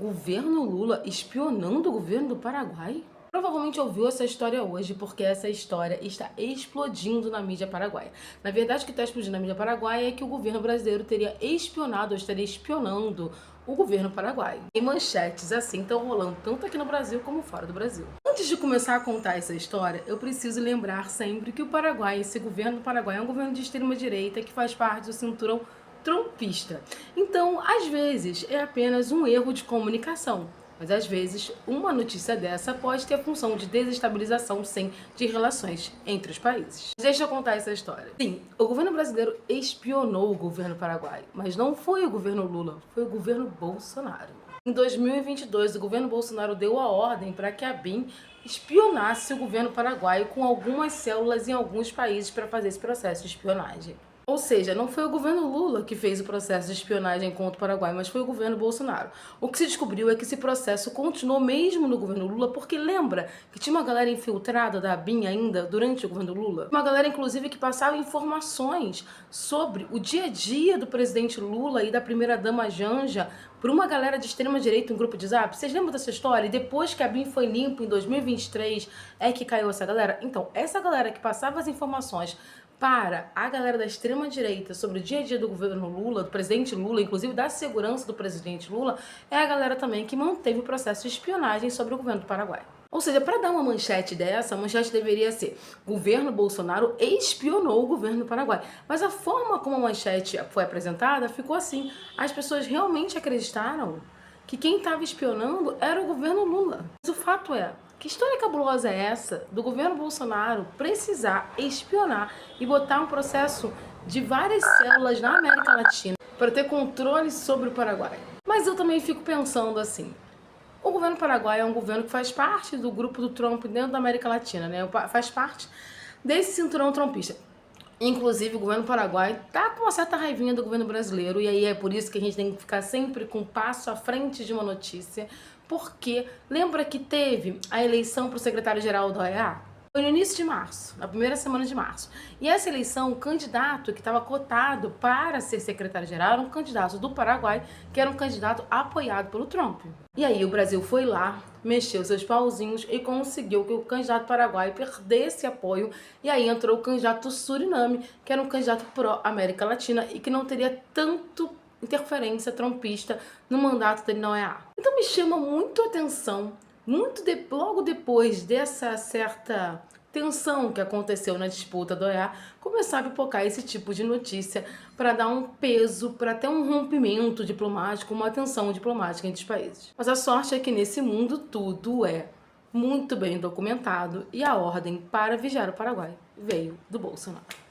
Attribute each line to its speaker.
Speaker 1: governo Lula espionando o governo do Paraguai? Provavelmente ouviu essa história hoje, porque essa história está explodindo na mídia paraguaia. Na verdade, o que está explodindo na mídia paraguaia é que o governo brasileiro teria espionado ou estaria espionando o governo paraguaio. E manchetes assim estão rolando tanto aqui no Brasil como fora do Brasil. Antes de começar a contar essa história, eu preciso lembrar sempre que o Paraguai, esse governo do Paraguai, é um governo de extrema-direita que faz parte do cinturão trumpista. Então, às vezes, é apenas um erro de comunicação. Mas às vezes, uma notícia dessa pode ter a função de desestabilização, sim, de relações entre os países. Deixa eu contar essa história. Sim, o governo brasileiro espionou o governo paraguaio, mas não foi o governo Lula, foi o governo Bolsonaro. Em 2022, o governo Bolsonaro deu a ordem para que a BIM espionasse o governo paraguaio com algumas células em alguns países para fazer esse processo de espionagem. Ou seja, não foi o governo Lula que fez o processo de espionagem contra o Paraguai, mas foi o governo Bolsonaro. O que se descobriu é que esse processo continuou mesmo no governo Lula, porque lembra que tinha uma galera infiltrada da ABIN ainda durante o governo Lula? Uma galera, inclusive, que passava informações sobre o dia a dia do presidente Lula e da primeira-dama Janja por uma galera de extrema-direita, um grupo de zap. Vocês lembram dessa história? E depois que a ABIN foi limpa em 2023, é que caiu essa galera? Então, essa galera que passava as informações para a galera da extrema-direita sobre o dia a dia do governo Lula, do presidente Lula, inclusive da segurança do presidente Lula, é a galera também que manteve o processo de espionagem sobre o governo do Paraguai. Ou seja, para dar uma manchete dessa, a manchete deveria ser: governo Bolsonaro espionou o governo do Paraguai. Mas a forma como a manchete foi apresentada ficou assim. As pessoas realmente acreditaram que quem estava espionando era o governo Lula. Mas o fato é, que história cabulosa é essa do governo Bolsonaro precisar espionar e botar um processo de várias células na América Latina para ter controle sobre o Paraguai? Mas eu também fico pensando assim, o governo paraguaio é um governo que faz parte do grupo do Trump dentro da América Latina, né? Faz parte desse cinturão trumpista. Inclusive, o governo paraguaio tá com uma certa raivinha do governo brasileiro, e aí é por isso que a gente tem que ficar sempre com um passo à frente de uma notícia, porque lembra que teve a eleição para o secretário-geral da OEA? Foi no início de março, na primeira semana de março. E essa eleição, o candidato que estava cotado para ser secretário-geral era um candidato do Paraguai, que era um candidato apoiado pelo Trump. E aí o Brasil foi lá, mexeu seus pauzinhos e conseguiu que o candidato paraguaio perdesse apoio. E aí entrou o candidato do Suriname, que era um candidato pró-América Latina e que não teria tanto interferência trumpista no mandato dele na OEA. Então me chama muito a atenção, logo depois dessa certa tensão que aconteceu na disputa do OEA, começar a pipocar esse tipo de notícia para dar um peso, para ter um rompimento diplomático, uma tensão diplomática entre os países. Mas a sorte é que nesse mundo tudo é muito bem documentado e a ordem para vigiar o Paraguai veio do Bolsonaro.